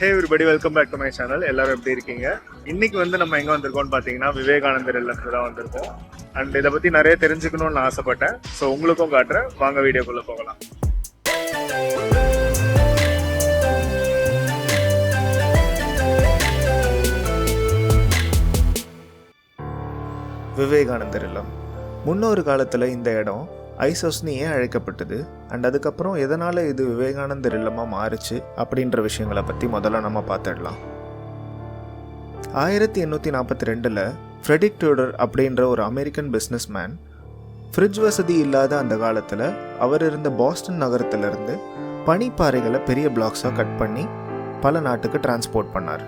Hey everybody, welcome back to my channel. எல்லாரும் எப்படி இருக்கீங்க? இன்னைக்கு வந்து நம்ம எங்கே வந்திருக்கோம்னு பார்த்தீங்கன்னா விவேகானந்தர் இல்லத்துக்கு தான் வந்திருக்கோம். அண்ட் இதை பற்றி நிறைய தெரிஞ்சுக்கணும்னு நான் ஆசைப்பட்டேன். ஸோ உங்களுக்கும் காட்டுறேன், வாங்க வீடியோக்குள்ளே போகலாம். விவேகானந்தர் இல்லம் முன்னொரு காலத்தில் இந்த இடம் ஐஸ் ஹவுஸ்னு ஏன் அழைக்கப்பட்டது, அண்ட் அதுக்கப்புறம் எதனால் இது விவேகானந்தர் இல்லமாக மாறுச்சு அப்படின்ற விஷயங்களை பற்றி முதல்ல நம்ம பார்த்துடலாம். 1842 ஃப்ரெடிக் டியூடர் அப்படின்ற ஒரு அமெரிக்கன் பிஸ்னஸ் மேன் ஃப்ரிட்ஜ் வசதி இல்லாத அந்த காலத்தில் அவர் இருந்த பாஸ்டன் நகரத்திலிருந்து பனிப்பாறைகளை பெரிய பிளாக்ஸாக கட் பண்ணி பல நாட்டுக்கு டிரான்ஸ்போர்ட் பண்ணார்.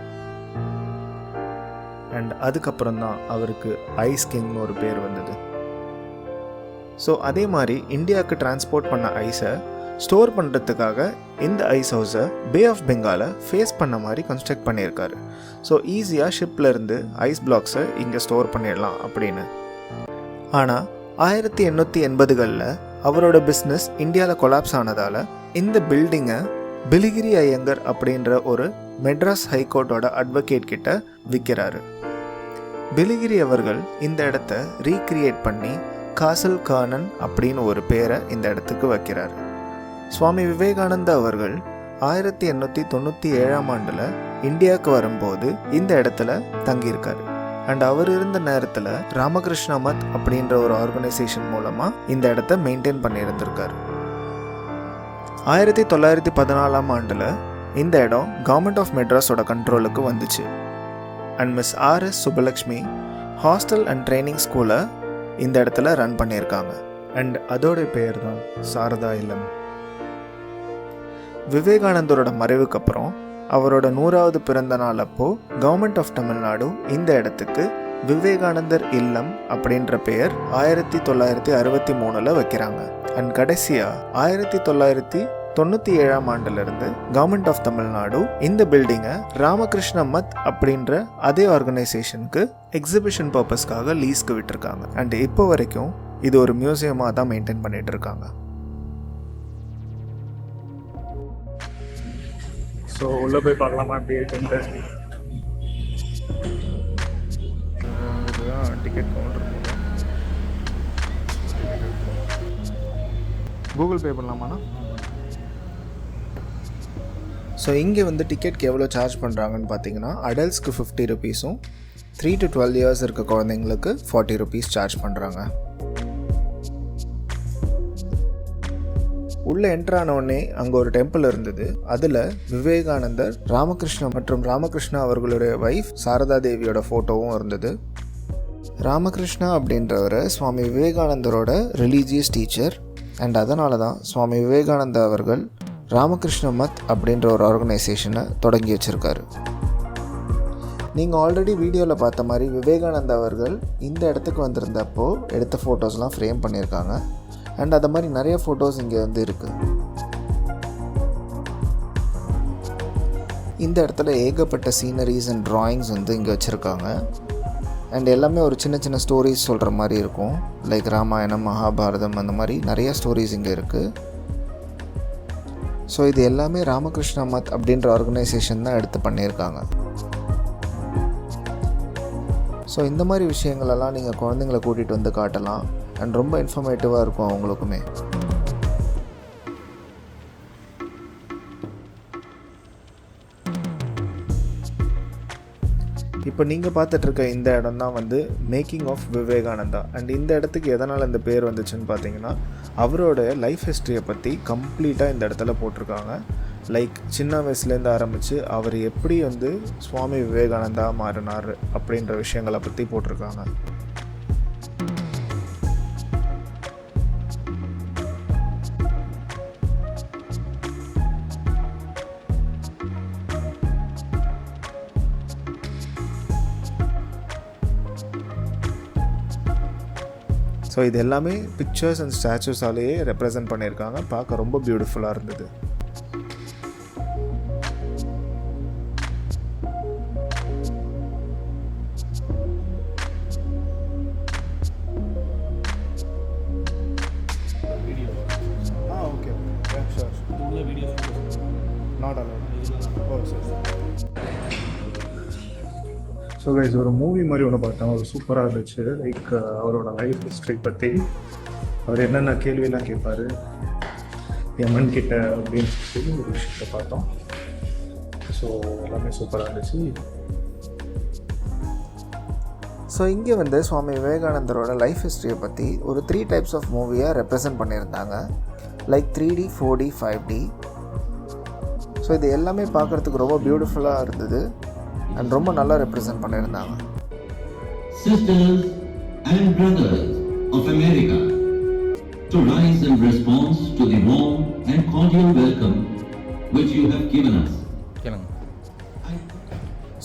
அண்ட் அதுக்கப்புறம் தான் அவருக்கு ஐஸ் கிங்னு ஒரு பேர் வந்தது. ஸோ அதே மாதிரி இந்தியாவுக்கு டிரான்ஸ்போர்ட் பண்ண ஐஸை ஸ்டோர் பண்ணுறதுக்காக இந்த ஐஸ் ஹவுஸை பே ஆஃப் பெங்காலை ஃபேஸ் பண்ண மாதிரி கன்ஸ்ட்ரக்ட் பண்ணியிருக்காரு. ஸோ ஈஸியாக ஷிப்லேருந்து ஐஸ் பிளாக்ஸை இங்கே ஸ்டோர் பண்ணிடலாம் அப்படின்னு. ஆனால் 1880களில் அவரோட பிஸ்னஸ் இந்தியாவில் கொலாப்ஸ் ஆனதால் இந்த பில்டிங்கை பிலிகிரி ஐயங்கர் அப்படின்ற ஒரு மெட்ராஸ் ஹைகோர்ட்டோட அட்வொகேட் கிட்ட விற்கிறாரு. பிலிகிரி அவர்கள் இந்த இடத்த ரீக்ரியேட் பண்ணி காசல் கானன் அப்படின்னு ஒரு பேரை இந்த இடத்துக்கு வைக்கிறார். சுவாமி விவேகானந்தா அவர்கள் 1897ஆம் ஆண்டில் இந்தியாவுக்கு வரும்போது இந்த இடத்துல தங்கியிருக்காரு. அண்ட் அவர் இருந்த நேரத்தில் ராமகிருஷ்ண மத் அப்படின்ற ஒரு ஆர்கனைசேஷன் மூலமாக இந்த இடத்த மெயின்டைன் பண்ணியிருந்திருக்காரு. 1914ஆம் ஆண்டில் இந்த இடம் கவர்மெண்ட் ஆஃப் மெட்ராஸோட கண்ட்ரோலுக்கு வந்துச்சு. And miss RS Subbalakshmi hostel and training ஸ்கூலை இந்த இடத்துல ரன் பண்ணியிருக்காங்க. அண்ட் அதோட பேர் தான் சாரதா இல்லம். விவேகானந்தரோட மறைவுக்கு அப்புறம் அவரோட 100வது பிறந்த நாள் அப்போ கவர்மெண்ட் ஆஃப் தமிழ்நாடு இந்த இடத்துக்கு விவேகானந்தர் இல்லம் அப்படின்ற பெயர் 1963 வைக்கிறாங்க. அண்ட் கடைசியாக 1997ஆம் ஆண்டிலிருந்து கவர்மெண்ட் ஆஃப் தமிழ்நாடு இந்த பில்டிங்கை ராமகிருஷ்ண மத் அப்படின்ற அதே ஆர்கனைசேஷனுக்கு எக்ஸிபிஷன் பர்பஸ்க்காக லீஸ்க்கு விட்டுருக்காங்க. அண்ட் இப்போ வரைக்கும் இது ஒரு மியூசியமாக தான் மெயின்டைன் பண்ணிட்டு இருக்காங்க. ஸோ உள்ளே போய் பார்க்கலாமா எப்படி இருக்குன்ட்டு. இதுதான் டிக்கெட் கவுண்டர். கூகுள் பே பண்ணலாமாண்ணா? ஸோ இங்கே வந்து டிக்கெட்க்கு எவ்வளோ சார்ஜ் பண்ணுறாங்கன்னு பார்த்தீங்கன்னா அடல்ட்ஸ்க்கு 50 ருபீஸும் 3 to 12 இயர்ஸ் இருக்க குழந்தைங்களுக்கு 40 ருபீஸ் சார்ஜ் பண்ணுறாங்க. உள்ளே என்ட்ரானோடனே அங்கே ஒரு டெம்பிள் இருந்தது. அதில் விவேகானந்தர், ராமகிருஷ்ணா மற்றும் ராமகிருஷ்ணா அவர்களுடைய ஒய்ஃப் சாரதா தேவியோட ஃபோட்டோவும் இருந்தது. ராமகிருஷ்ணா அப்படின்றவர் சுவாமி விவேகானந்தரோட ரிலீஜியஸ் டீச்சர். அண்ட் அதனால தான் சுவாமி விவேகானந்தா அவர்கள் ராமகிருஷ்ண மத் அப்படின்ற ஒரு ஆர்கனைசேஷனை தொடங்கி வச்சுருக்காரு. நீங்கள் ஆல்ரெடி வீடியோவில் பார்த்த மாதிரி விவேகானந்தா அவர்கள் இந்த இடத்துக்கு வந்திருந்தப்போ எடுத்த ஃபோட்டோஸ்லாம் ஃப்ரேம் பண்ணியிருக்காங்க. அண்ட் அது மாதிரி நிறைய ஃபோட்டோஸ் இங்கே வந்து இருக்குது. இந்த இடத்துல ஏகப்பட்ட சீனரிஸ் அண்ட் ட்ராயிங்ஸ் வந்து இங்கே வச்சுருக்காங்க. அண்ட் எல்லாமே ஒரு சின்ன சின்ன ஸ்டோரிஸ் சொல்கிற மாதிரி இருக்கும். லைக் ராமாயணம், மகாபாரதம், அந்த மாதிரி நிறையா ஸ்டோரிஸ் இங்கே இருக்குது. ஸோ இது எல்லாமே ராமகிருஷ்ண மத் அப்படின்ற ஆர்கனைசேஷன் தான் எடுத்து பண்ணியிருக்காங்க. ஸோ இந்த மாதிரி விஷயங்களெல்லாம் நீங்கள் குழந்தைங்கள கூட்டிகிட்டு வந்து காட்டலாம். அண்ட் ரொம்ப இன்ஃபர்மேட்டிவாக இருக்கும் அவங்களுக்குமே. இப்போ நீங்கள் பார்த்துட்ருக்க இந்த இடம் தான் வந்து மேக்கிங் ஆஃப் விவேகானந்தா. அண்ட் இந்த இடத்துக்கு எதனால் இந்த பேர் வந்துச்சுன்னு பார்த்தீங்கன்னா அவரோட லைஃப் ஹிஸ்ட்ரியை பற்றி கம்ப்ளீட்டாக இந்த இடத்துல போட்டிருக்காங்க. லைக் சின்ன வயசுலேருந்து ஆரம்பித்து அவர் எப்படி வந்து சுவாமி விவேகானந்தா மாறினார் அப்படின்ற விஷயங்களை பற்றி போட்டிருக்காங்க. ஸோ இது எல்லாமே பிக்சர்ஸ் அண்ட் ஸ்டாச்சூஸாலேயே ரெப்ரசன்ட் பண்ணியிருக்காங்க. பார்க்க ரொம்ப பியூட்டிஃபுல்லாக இருந்தது. Not allowed. ஓ சரி. ஸோ கைஸ், ஒரு மூவி மாதிரி ஒன்று பார்த்தேன், ஒரு சூப்பராக இருந்துச்சு. லைக் அவரோட லைஃப் ஹிஸ்ட்ரி பற்றி அவர் என்னென்ன கேள்வியெல்லாம் கேட்பார் எமன் கிட்ட அப்படின்னு சொல்லி ஒரு விஷயத்தை பார்த்தோம். ஸோ எல்லாமே சூப்பராக இருந்துச்சு. ஸோ இங்கே வந்து சுவாமி விவேகானந்தரோட லைஃப் ஹிஸ்ட்ரியை பற்றி ஒரு 3 டைப்ஸ் ஆஃப் மூவியாக ரெப்ரசன்ட் பண்ணியிருந்தாங்க. Like 3D, 4D, 5D. So இது எல்லாமே பார்க்குறதுக்கு ரொம்ப பியூட்டிஃபுல்லாக இருந்தது அண்ட் ரொம்ப நல்லா ரெப்ரசன்ட் பண்ணியிருந்தாங்க. Sisters and brothers of America, to rise in response to the warm and cordial welcome which you have given us.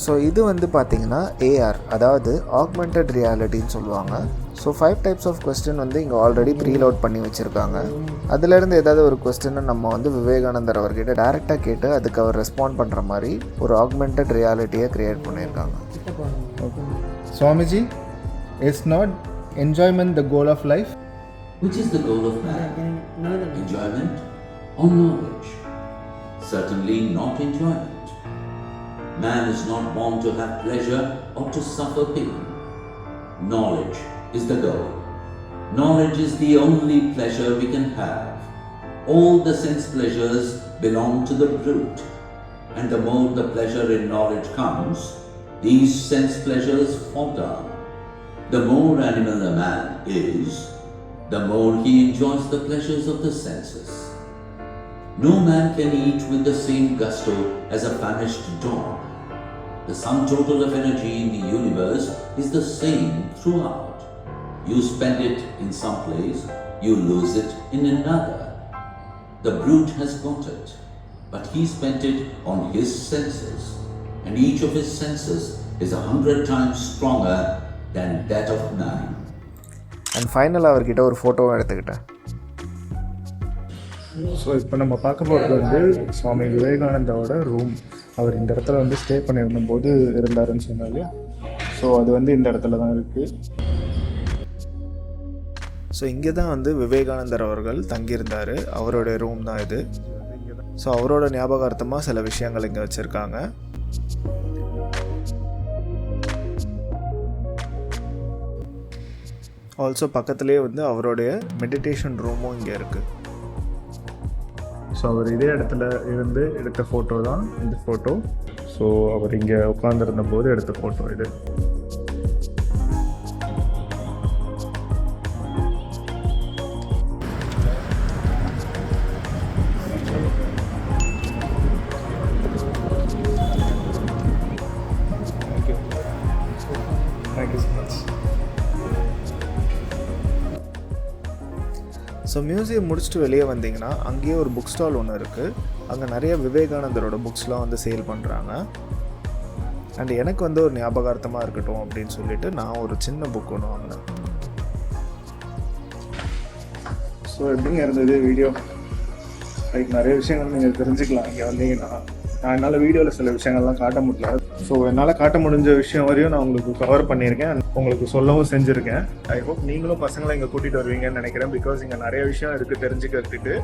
So இது வந்து பார்த்திங்கன்னா AR, அதாவது ஆக்மெண்டட் ரியாலிட்டின்னு சொல்லுவாங்க. ஸோ 5 டைப்ஸ் ஆஃப் கொஸ்டின் வந்து இங்கே ஆல்ரெடி ப்ரீலோட் பண்ணி வச்சுருக்காங்க. அதிலேருந்து ஏதாவது ஒரு கொஸ்டினை நம்ம வந்து விவேகானந்தர் அவர்கிட்ட டேரெக்டாக கேட்டு அதுக்கு அவர் ரெஸ்பாண்ட் பண்ணுற மாதிரி ஒரு ஆக்மெண்டட் ரியாலிட்டியை க்ரியேட் பண்ணியிருக்காங்க. Swamiji, is not enjoyment the goal of life? Which is the goal of man? Enjoyment or knowledge? Certainly not enjoyment. Man is not born to have pleasure or to suffer pain. Knowledge is the goal. Knowledge is the only pleasure we can have. All the sense pleasures belong to the brute, and the more the pleasure in knowledge comes, these sense pleasures fall down. The more animal a man is, the more he enjoys the pleasures of the senses. No man can eat with the same gusto as a famished dog. The sum total of energy in the universe is the same throughout. You spend it in some place, you lose it in another. The brute has got it, but he spent it on his senses, and each of his senses is 100 times stronger than that of man. And ஃபைனலாக அவர்கிட்ட ஒரு ஃபோட்டோவும் எடுத்துக்கிட்டேன். So இப்போ நம்ம பார்க்க போகிறது வந்து சுவாமி விவேகானந்தாவோட ரூம். அவர் இந்த இடத்துல வந்து ஸ்டே பண்ணியிருந்தபோது இருந்தாருன்னு சொன்னாங்க. ஸோ அது வந்து இந்த இடத்துல தான் இருக்குது. ஸோ இங்கே தான் வந்து விவேகானந்தர் அவர்கள் தங்கியிருந்தார். அவருடைய ரூம் தான் இது. ஸோ அவரோட ஞாபகார்த்தமாக சில விஷயங்கள் இங்கே வச்சுருக்காங்க. ஆல்சோ பக்கத்துலேயே வந்து அவருடைய மெடிடேஷன் ரூமும் இங்கே இருக்குது. ஸோ அவர் இதே இடத்துல இருந்து எடுத்த ஃபோட்டோ தான் இந்த ஃபோட்டோ. ஸோ அவர் இங்கே உட்காந்துருந்த போது எடுத்த ஃபோட்டோ இது. Thank you so much. So museum முடிச்சுட்டு வெளியே வந்தீங்கன்னா அங்கேயே ஒரு புக் ஸ்டால் ஒன்று இருக்குது. அங்கே நிறைய விவேகானந்தரோட புக்ஸ்லாம் வந்து சேல் பண்ணுறாங்க. அண்ட் எனக்கு வந்து ஒரு ஞாபகார்த்தமாக இருக்கட்டும் அப்படின்னு சொல்லிட்டு நான் ஒரு சின்ன புக் ஒன்று வாங்கினேன். ஸோ எப்படிங்க இருந்தது வீடியோ? லைக் நிறைய விஷயங்கள் நீங்கள் தெரிஞ்சுக்கலாம் இங்கே வந்தீங்கன்னா. நான் என்னால் வீடியோவில் சில விஷயங்கள்லாம் காட்ட முடியல. ஸோ என்னால் காட்ட முடிஞ்ச விஷயம் வரையும் நான் உங்களுக்கு கவர் பண்ணியிருக்கேன், உங்களுக்கு சொல்லவும் செஞ்சுருக்கேன். ஐ ஹோப் நீங்களும் பசங்களை இங்கே கூட்டிகிட்டு வருவீங்கன்னு நினைக்கிறேன். பிகாஸ் இங்கே நிறைய விஷயம் இருக்குது தெரிஞ்சுக்கிறதுக்கு.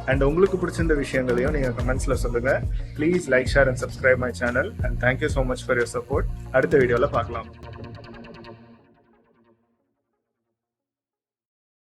அண்ட் உங்களுக்கு பிடிச்சிருந்த விஷயங்களையும் நீங்கள் கமெண்ட்ஸில் சொல்லுங்கள். Please like, share and subscribe my channel. And thank you so much for your support. அடுத்த வீடியோவில் பார்க்கலாம்.